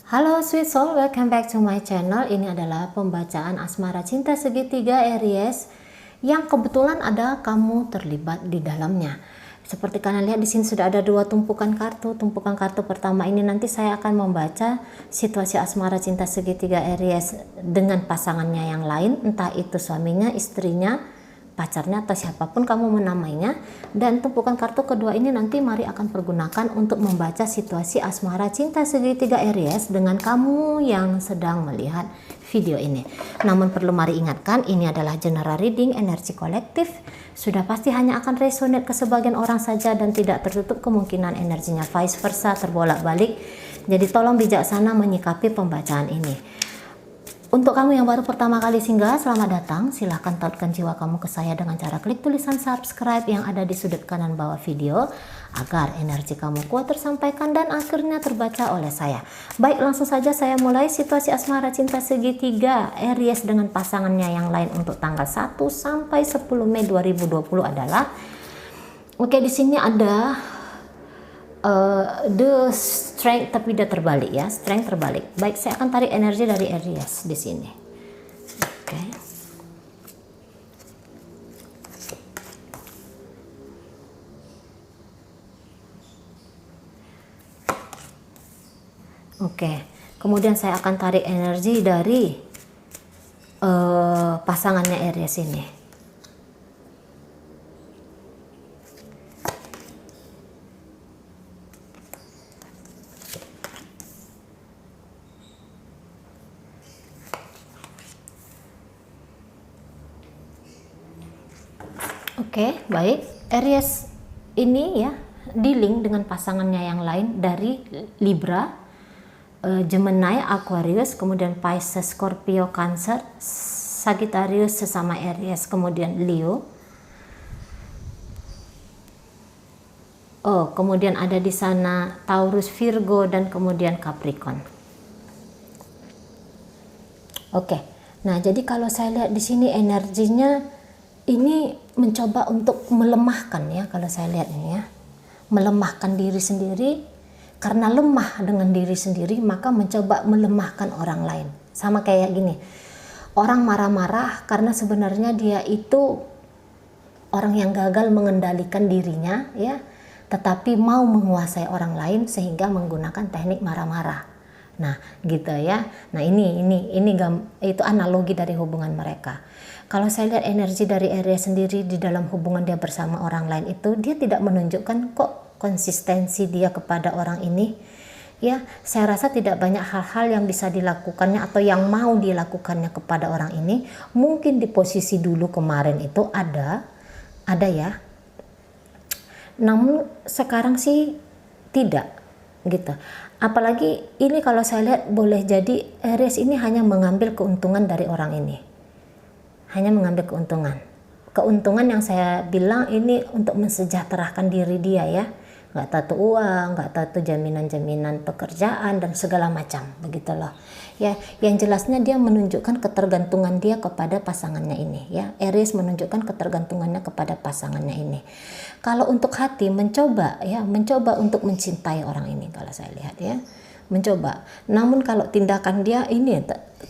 Halo sweet soul, welcome back to my channel. Ini adalah pembacaan asmara cinta segitiga Aries yang kebetulan ada kamu terlibat di dalamnya. Seperti kalian lihat di sini sudah ada dua tumpukan kartu. Tumpukan kartu pertama ini nanti saya akan membaca situasi asmara cinta segitiga Aries dengan pasangannya yang lain, entah itu suaminya, istrinya, pacarnya, atau siapapun kamu menamainya. Dan tumpukan kartu kedua ini nanti mari akan pergunakan untuk membaca situasi asmara cinta segitiga Aries dengan kamu yang sedang melihat video ini. Namun perlu mari ingatkan, ini adalah general reading, energi kolektif. Sudah pasti hanya akan resonate ke sebagian orang saja dan tidak tertutup kemungkinan energinya vice versa terbolak-balik. Jadi tolong bijaksana menyikapi pembacaan ini. Untuk kamu yang baru pertama kali singgah, selamat datang. Silahkan tautkan jiwa kamu ke saya dengan cara klik tulisan subscribe yang ada di sudut kanan bawah video agar energi kamu kuat tersampaikan dan akhirnya terbaca oleh saya. Baik, langsung saja saya mulai situasi asmara cinta segitiga Aries dengan pasangannya yang lain untuk tanggal 1 sampai 10 Mei 2020 adalah di sini ada the strength, tapi dia terbalik ya, strength terbalik. Baik, saya akan tarik energi dari Aries di sini. Oke, kemudian saya akan tarik energi dari pasangannya Aries ini. Oke, baik. Aries ini ya dealing dengan pasangannya yang lain dari Libra, Gemini, Aquarius, kemudian Pisces, Scorpio, Cancer, Sagittarius sesama Aries, kemudian Leo. Kemudian ada di sana Taurus, Virgo, dan kemudian Capricorn. Oke. Nah, jadi kalau saya lihat di sini energinya ini mencoba untuk melemahkan ya, kalau saya lihat ini ya, melemahkan diri sendiri. Karena lemah dengan diri sendiri maka mencoba melemahkan orang lain. Sama kayak gini, orang marah-marah karena sebenarnya dia itu orang yang gagal mengendalikan dirinya ya, tetapi mau menguasai orang lain sehingga menggunakan teknik marah-marah. Nah gitu ya. Nah ini itu analogi dari hubungan mereka. Kalau saya lihat energi dari Aries sendiri di dalam hubungan dia bersama orang lain itu, dia tidak menunjukkan kok konsistensi dia kepada orang ini. Ya, saya rasa tidak banyak hal-hal yang bisa dilakukannya atau yang mau dilakukannya kepada orang ini. Mungkin di posisi dulu kemarin itu ada ya. Namun sekarang sih tidak gitu. Apalagi ini kalau saya lihat boleh jadi Aries ini hanya mengambil keuntungan dari orang ini. Hanya mengambil keuntungan yang saya bilang ini untuk mensejahterakan diri dia ya, nggak tahu uang, nggak tahu jaminan-jaminan pekerjaan dan segala macam begitulah ya. Yang jelasnya dia menunjukkan ketergantungan dia kepada pasangannya ini ya. Aries menunjukkan ketergantungannya kepada pasangannya ini. Kalau untuk hati mencoba untuk mencintai orang ini, kalau saya lihat ya, mencoba. Namun kalau tindakan dia ini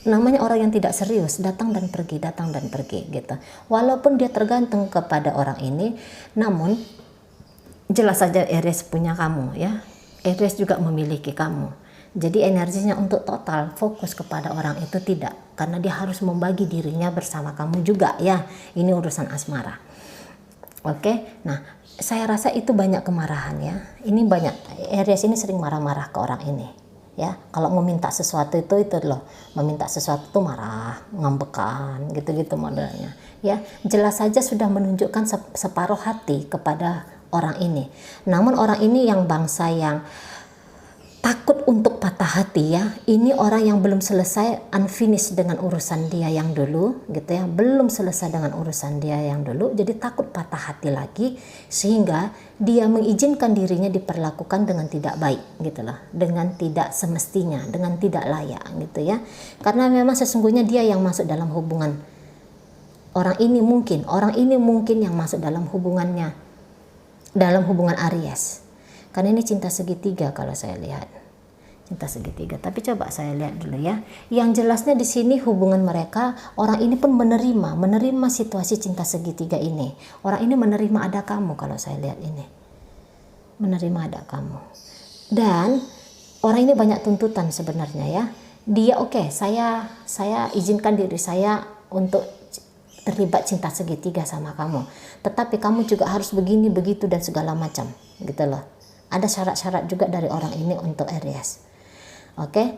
namanya orang yang tidak serius, datang dan pergi gitu. Walaupun dia tergantung kepada orang ini, namun jelas saja Aries punya kamu ya. Aries juga memiliki kamu. Jadi energinya untuk total fokus kepada orang itu tidak, karena dia harus membagi dirinya bersama kamu juga ya. Ini urusan asmara. Oke. Nah, saya rasa itu banyak kemarahan ya. Ini banyak, Aries ini sering marah-marah ke orang ini. Ya, kalau meminta sesuatu itu loh, meminta sesuatu tuh marah, ngambekan, gitu-gitu modelnya. Ya, jelas saja sudah menunjukkan separuh hati kepada orang ini. Namun orang ini yang bangsa yang takut untuk patah hati ya. Ini orang yang belum selesai unfinished dengan urusan dia yang dulu gitu ya. Belum selesai dengan urusan dia yang dulu, jadi takut patah hati lagi sehingga dia mengizinkan dirinya diperlakukan dengan tidak baik gitu loh, dengan tidak semestinya, dengan tidak layak gitu ya. Karena memang sesungguhnya dia yang masuk dalam hubungan. Orang ini mungkin yang masuk dalam hubungan Aries. Karena ini cinta segitiga kalau saya lihat. cinta segitiga. Tapi coba saya lihat dulu ya. Yang jelasnya di sini hubungan mereka, orang ini pun menerima situasi cinta segitiga ini. Orang ini menerima ada kamu kalau saya lihat ini. Menerima ada kamu. Dan orang ini banyak tuntutan sebenarnya ya. Dia oke, saya izinkan diri saya untuk terlibat cinta segitiga sama kamu. Tetapi kamu juga harus begini, begitu dan segala macam, gitu loh. Ada syarat-syarat juga dari orang ini untuk Aries. Oke.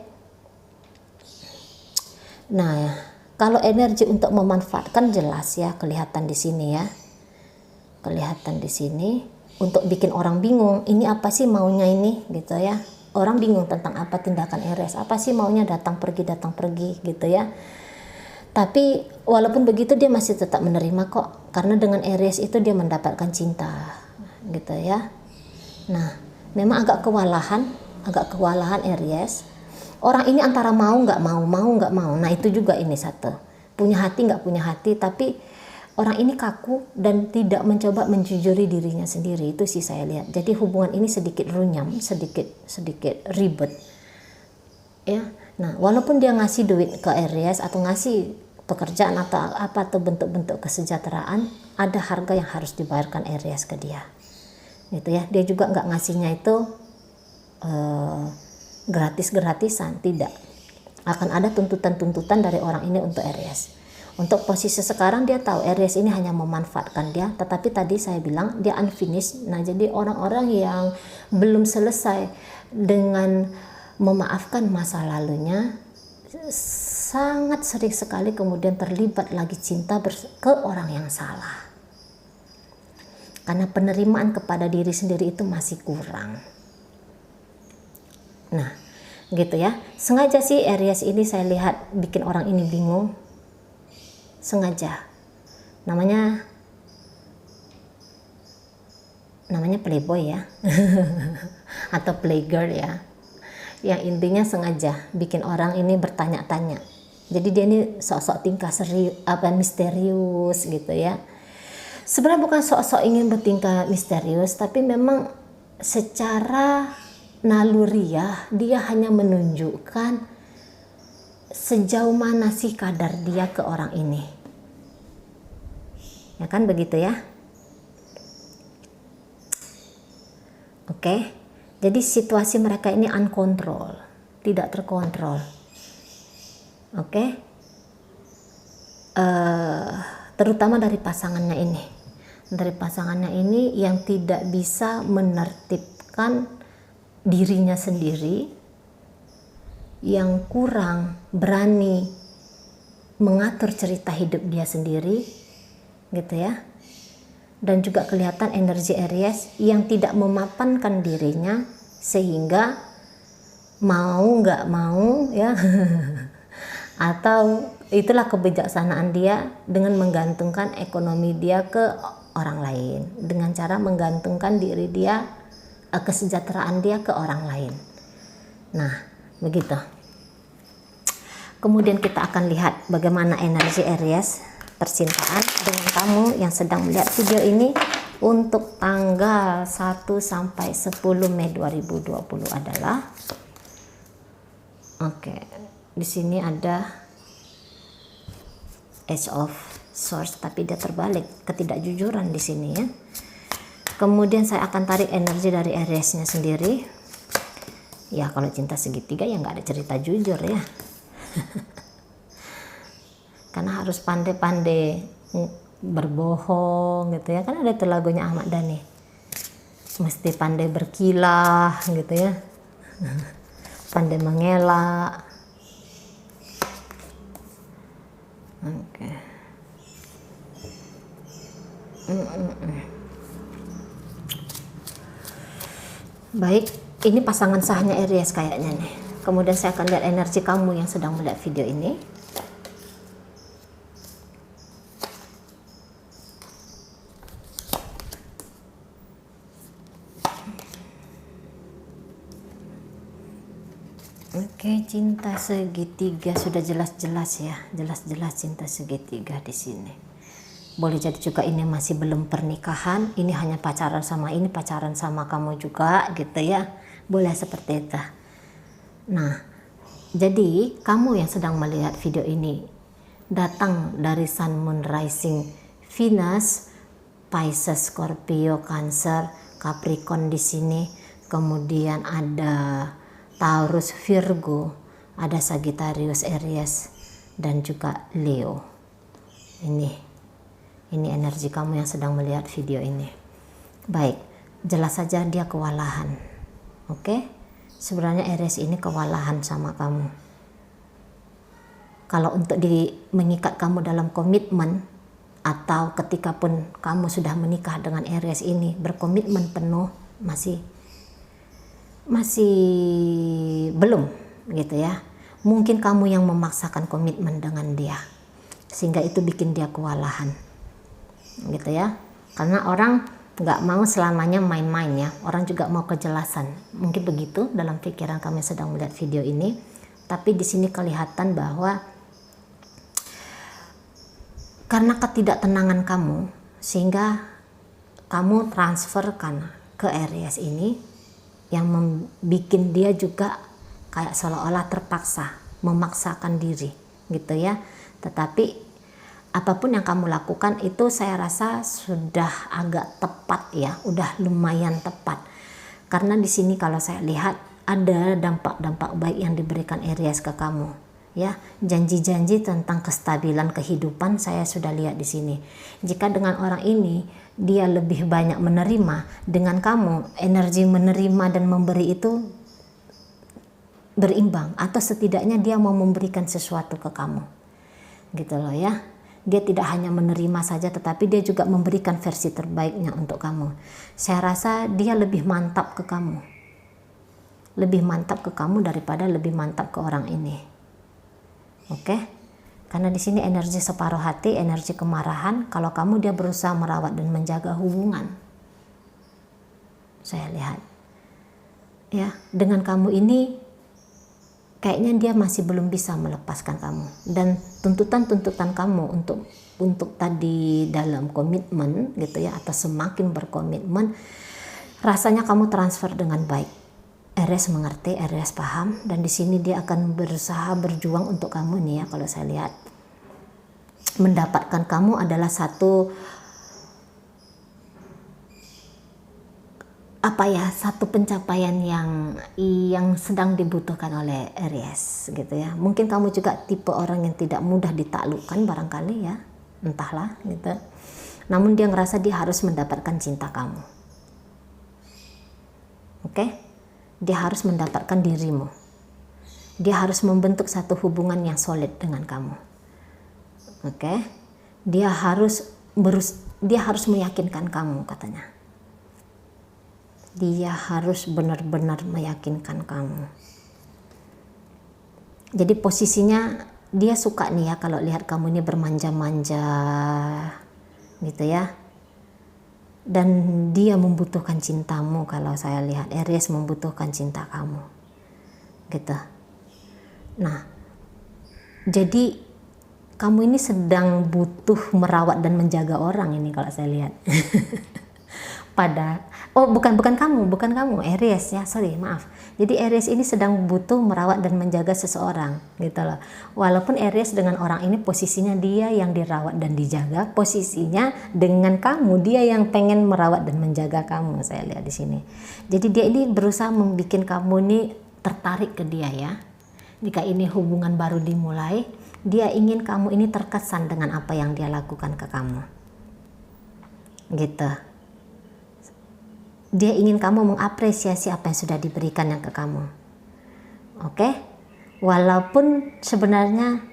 Nah, kalau energi untuk memanfaatkan jelas ya, kelihatan di sini ya. Kelihatan di sini untuk bikin orang bingung, ini apa sih maunya ini gitu ya. Orang bingung tentang apa tindakan Aries, apa sih maunya datang pergi gitu ya. Tapi walaupun begitu dia masih tetap menerima kok, karena dengan Aries itu dia mendapatkan cinta gitu ya. Nah, memang agak kewalahan Aries. Orang ini antara mau nggak mau. Nah itu juga ini satu, punya hati nggak punya hati, tapi orang ini kaku dan tidak mencoba menjujuri dirinya sendiri. Itu sih saya lihat. Jadi hubungan ini sedikit runyam, sedikit ribet ya. Nah, walaupun dia ngasih duit ke Aries atau ngasih pekerjaan atau apa atau bentuk-bentuk kesejahteraan, ada harga yang harus dibayarkan Aries ke dia. Gitu ya. Dia juga nggak ngasihnya itu gratis-gratisan, tidak. Akan ada tuntutan-tuntutan dari orang ini untuk Aries. Untuk posisi sekarang dia tahu Aries ini hanya memanfaatkan dia, tetapi tadi saya bilang dia unfinished. Nah, jadi orang-orang yang belum selesai dengan memaafkan masa lalunya sangat sering sekali kemudian terlibat lagi cinta ke orang yang salah. Karena penerimaan kepada diri sendiri itu masih kurang. Nah, gitu ya. Sengaja sih Aries ini saya lihat bikin orang ini bingung. Sengaja. Namanya playboy ya. Atau playgirl ya. Yang intinya sengaja bikin orang ini bertanya-tanya. Jadi dia ini sok-sok tingkah serius, misterius gitu ya. Sebenarnya bukan sok-sok ingin bertingkah misterius, tapi memang secara naluriah dia hanya menunjukkan sejauh mana sih kadar dia ke orang ini. Ya kan begitu ya. Oke. Jadi situasi mereka ini uncontrol, tidak terkontrol. Oke. Terutama dari pasangannya ini. Dari pasangannya ini yang tidak bisa menertibkan dirinya sendiri, yang kurang berani mengatur cerita hidup dia sendiri gitu ya. Dan juga kelihatan energi Aries yang tidak memapankan dirinya, sehingga mau nggak mau ya atau itulah kebijaksanaan dia dengan menggantungkan ekonomi dia ke orang lain, dengan cara menggantungkan diri dia, kesejahteraan dia ke orang lain. Nah, begitu. Kemudian kita akan lihat bagaimana energi Aries percintaan dengan kamu yang sedang melihat video ini untuk tanggal 1 sampai 10 Mei 2020 adalah di sini ada Ace of Swords, tapi dia terbalik, ketidakjujuran di sini ya. Kemudian saya akan tarik energi dari Aries-nya sendiri. Ya kalau cinta segitiga ya nggak ada cerita jujur ya. Karena harus pandai-pandai berbohong gitu ya. Kan ada tuh lagunya Ahmad Dhani. Mesti pandai berkilah gitu ya. Pandai mengelak. Oke. Baik, ini pasangan sahnya Aries kayaknya nih. Kemudian saya akan lihat energi kamu yang sedang melihat video ini. Oke, cinta segitiga sudah jelas-jelas ya, jelas-jelas cinta segitiga di sini. Boleh jadi juga ini masih belum pernikahan, ini hanya pacaran sama ini, pacaran sama kamu juga gitu ya. Boleh seperti itu. Nah, jadi kamu yang sedang melihat video ini datang dari Sun, Moon, Rising, Venus, Pisces, Scorpio, Cancer, Capricorn di sini, kemudian ada Taurus, Virgo, ada Sagittarius, Aries, dan juga Leo. Ini energi kamu yang sedang melihat video ini. Baik, jelas saja dia kewalahan. Oke? Sebenarnya Aries ini kewalahan sama kamu. Kalau untuk mengikat kamu dalam komitmen, atau ketika pun kamu sudah menikah dengan Aries ini, berkomitmen penuh, masih belum gitu ya. Mungkin kamu yang memaksakan komitmen dengan dia, sehingga itu bikin dia kewalahan gitu ya. Karena orang nggak mau selamanya main-main ya, orang juga mau kejelasan. Mungkin begitu dalam pikiran kamu yang sedang melihat video ini. Tapi di sini kelihatan bahwa karena ketidaktenangan kamu, sehingga kamu transferkan ke Aries ini, yang membuat dia juga kayak seolah-olah terpaksa, memaksakan diri gitu ya. Tetapi apapun yang kamu lakukan itu saya rasa sudah agak tepat ya, udah lumayan tepat. Karena di sini kalau saya lihat ada dampak-dampak baik yang diberikan Aries ke kamu. Ya, janji-janji tentang kestabilan kehidupan saya sudah lihat di sini. Jika dengan orang ini dia lebih banyak menerima, dengan kamu energi menerima dan memberi itu berimbang, atau setidaknya dia mau memberikan sesuatu ke kamu. Gitu loh ya. Dia tidak hanya menerima saja, tetapi dia juga memberikan versi terbaiknya untuk kamu. Saya rasa dia lebih mantap ke kamu. Lebih mantap ke kamu daripada lebih mantap ke orang ini. Oke? Karena di sini energi separuh hati, energi kemarahan. Kalau kamu, dia berusaha merawat dan menjaga hubungan. Saya lihat. Ya, dengan kamu ini kayaknya dia masih belum bisa melepaskan kamu. Dan tuntutan-tuntutan kamu untuk tadi dalam komitmen gitu ya, atau semakin berkomitmen, rasanya kamu transfer dengan baik. Aries mengerti, Aries paham, dan di sini dia akan berusaha berjuang untuk kamu nih ya. Kalau saya lihat, mendapatkan kamu adalah satu satu pencapaian yang sedang dibutuhkan oleh Aries gitu ya. Mungkin kamu juga tipe orang yang tidak mudah ditaklukkan barangkali ya, entahlah gitu. Namun dia ngerasa dia harus mendapatkan cinta kamu. Oke? Dia harus mendapatkan dirimu. Dia harus membentuk satu hubungan yang solid dengan kamu. Oke? Dia harus meyakinkan kamu katanya. Dia harus benar-benar meyakinkan kamu. Jadi posisinya dia suka nih ya kalau lihat kamu ini bermanja-manja gitu ya. Dan dia membutuhkan cintamu. Kalau saya lihat Aries membutuhkan cinta kamu gitu. Nah, jadi kamu ini sedang butuh merawat dan menjaga orang ini kalau saya lihat. Bukan kamu Aries ya, sorry, maaf. Jadi Aries ini sedang butuh merawat dan menjaga seseorang gitu loh. Walaupun Aries dengan orang ini posisinya dia yang dirawat dan dijaga, posisinya dengan kamu dia yang pengen merawat dan menjaga kamu, saya lihat di sini. Jadi dia ini berusaha membuat kamu ini tertarik ke dia ya. Jika ini hubungan baru dimulai, dia ingin kamu ini terkesan dengan apa yang dia lakukan ke kamu. Gitu. Dia ingin kamu mengapresiasi apa yang sudah diberikannya ke kamu. Oke? Walaupun sebenarnya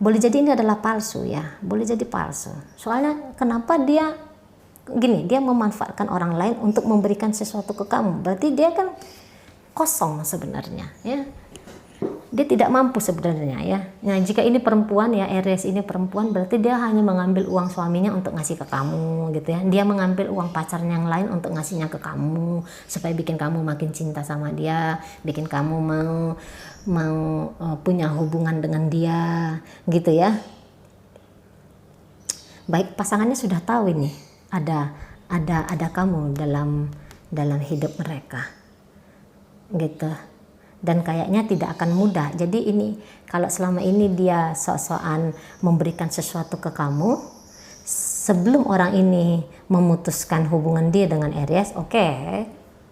boleh jadi ini adalah palsu ya. Boleh jadi palsu. Soalnya kenapa dia memanfaatkan orang lain untuk memberikan sesuatu ke kamu. Berarti dia kan kosong sebenarnya ya. Dia tidak mampu sebenarnya ya. Nah, jika ini perempuan ya, Aries ini perempuan, berarti dia hanya mengambil uang suaminya untuk ngasih ke kamu gitu ya. Dia mengambil uang pacarnya yang lain untuk ngasihnya ke kamu supaya bikin kamu makin cinta sama dia, bikin kamu mau punya hubungan dengan dia gitu ya. Baik, pasangannya sudah tahu ini ada kamu dalam hidup mereka gitu. dan kayaknya tidak akan mudah. Jadi ini kalau selama ini dia sok-sokan memberikan sesuatu ke kamu, sebelum orang ini memutuskan hubungan dia dengan Aries, oke,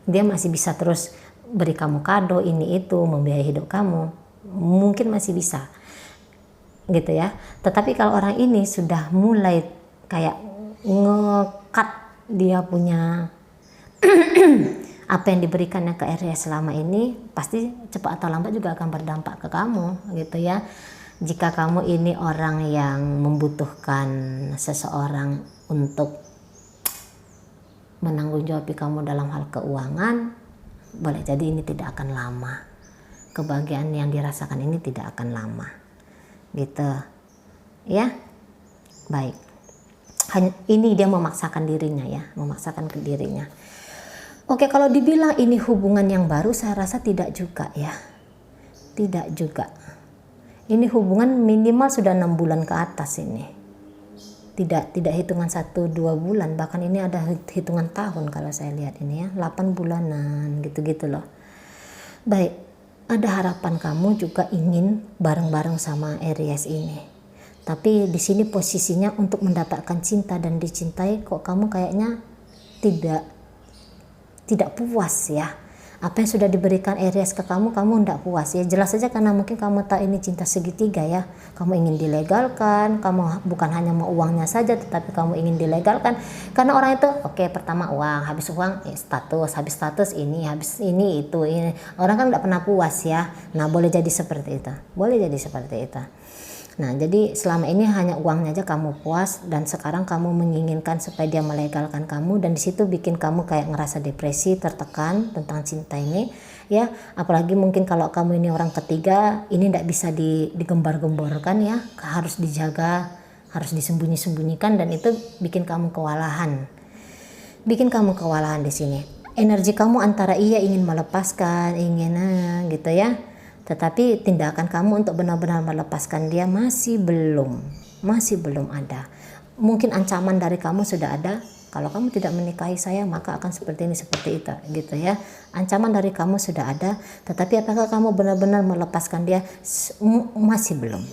dia masih bisa terus beri kamu kado ini itu, membiayai hidup kamu, mungkin masih bisa gitu ya. Tetapi kalau orang ini sudah mulai kayak ngekat dia punya apa yang diberikannya ke Aries selama ini, pasti cepat atau lambat juga akan berdampak ke kamu gitu ya. Jika kamu ini orang yang membutuhkan seseorang untuk menanggung-jawabi kamu dalam hal keuangan, boleh jadi ini tidak akan lama. Kebahagiaan yang dirasakan ini tidak akan lama gitu ya. Baik, ini dia memaksakan dirinya ya, memaksakan ke dirinya. Oke, kalau dibilang ini hubungan yang baru, saya rasa tidak juga ya. Tidak juga. Ini hubungan minimal sudah 6 bulan ke atas ini. Tidak hitungan 1-2 bulan, bahkan ini ada hitungan tahun kalau saya lihat ini ya, 8 bulanan gitu-gitu loh. Baik, ada harapan kamu juga ingin bareng-bareng sama Aries ini. Tapi di sini posisinya untuk mendapatkan cinta dan dicintai, kok kamu kayaknya tidak puas ya. Apa yang sudah diberikan Aries ke kamu tidak puas ya. Jelas saja karena mungkin kamu tahu ini cinta segitiga ya. Kamu ingin dilegalkan, kamu bukan hanya mau uangnya saja, tetapi kamu ingin dilegalkan. Karena orang itu oke, pertama uang, habis uang status, habis status ini, habis ini itu ini. Orang kan tidak pernah puas ya. Nah, boleh jadi seperti itu. Boleh jadi seperti itu. Nah, jadi selama ini hanya uangnya aja kamu puas, dan sekarang kamu menginginkan supaya dia melegalkan kamu, dan disitu bikin kamu kayak ngerasa depresi, tertekan tentang cinta ini ya. Apalagi mungkin kalau kamu ini orang ketiga, ini tidak bisa digembar-gemborkan ya, harus dijaga, harus disembunyi-sembunyikan, dan itu bikin kamu kewalahan. Bikin kamu kewalahan di sini. Energi kamu antara iya ingin melepaskan, ingin gitu ya. Tetapi tindakan kamu untuk benar-benar melepaskan dia masih belum ada. Mungkin ancaman dari kamu sudah ada, kalau kamu tidak menikahi saya maka akan seperti ini seperti itu gitu ya. Ancaman dari kamu sudah ada, tetapi apakah kamu benar-benar melepaskan dia? Masih belum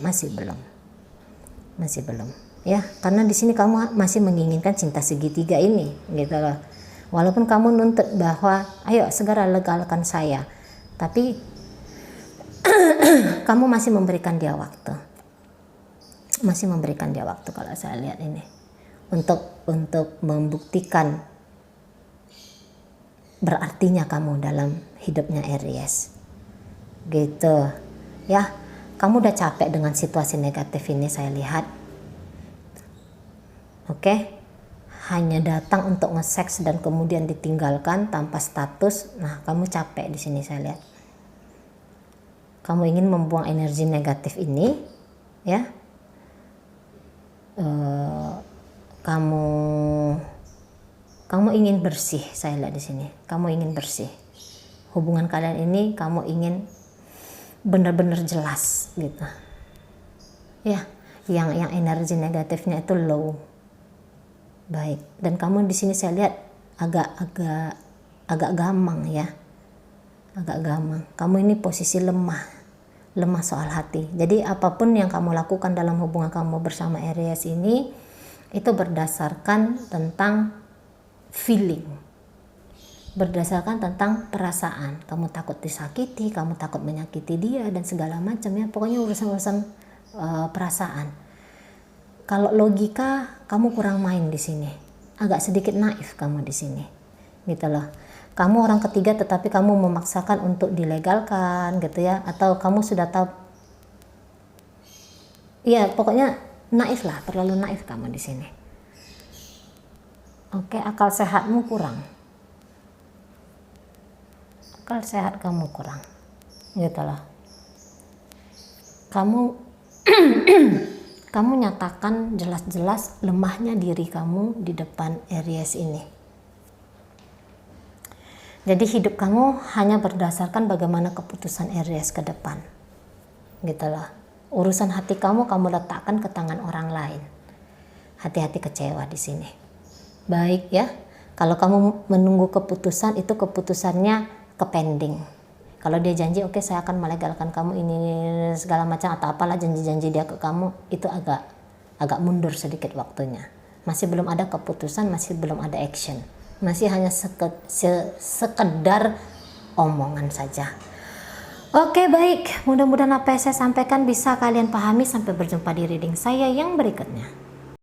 ya, karena di sini kamu masih menginginkan cinta segitiga ini gitu loh. Walaupun kamu nuntut bahwa ayo segera legalkan saya, tapi kamu masih memberikan dia waktu, kalau saya lihat ini, untuk membuktikan berartinya kamu dalam hidupnya Aries gitu ya. Kamu udah capek dengan situasi negatif ini, saya lihat. Oke, hanya datang untuk nge-seks dan kemudian ditinggalkan tanpa status. Nah, kamu capek di sini saya lihat. Kamu ingin membuang energi negatif ini ya. Kamu ingin bersih, saya lihat di sini. Kamu ingin bersih. Hubungan kalian ini kamu ingin benar-benar jelas gitu ya, yang energi negatifnya itu low. Baik, dan kamu di sini saya lihat agak gamang ya. Agak gamang. Kamu ini posisi lemah soal hati. Jadi apapun yang kamu lakukan dalam hubungan kamu bersama Aries ini, itu berdasarkan tentang feeling, berdasarkan tentang perasaan. Kamu takut disakiti, kamu takut menyakiti dia dan segala macam ya. Pokoknya urusan perasaan. Kalau logika kamu kurang main di sini, agak sedikit naif kamu di sini, gitu loh. Kamu orang ketiga tetapi kamu memaksakan untuk dilegalkan gitu ya, atau kamu sudah tahu ya, pokoknya naif lah, terlalu naif kamu di sini. Oke, akal sehatmu kurang, akal sehat kamu kurang gitu loh. Kamu nyatakan jelas-jelas lemahnya diri kamu di depan Aries ini. Jadi hidup kamu hanya berdasarkan bagaimana keputusan Aries ke depan gitu loh. Urusan hati kamu letakkan ke tangan orang lain. Hati-hati kecewa di sini. Baik ya, kalau kamu menunggu keputusan, itu keputusannya ke pending. Kalau dia janji oke saya akan melegalkan kamu ini segala macam atau apalah janji-janji dia ke kamu, itu agak mundur sedikit waktunya. Masih belum ada keputusan, masih belum ada action. Masih hanya sekedar omongan saja. Oke, baik, mudah-mudahan apa yang saya sampaikan bisa kalian pahami. Sampai berjumpa di reading saya yang berikutnya.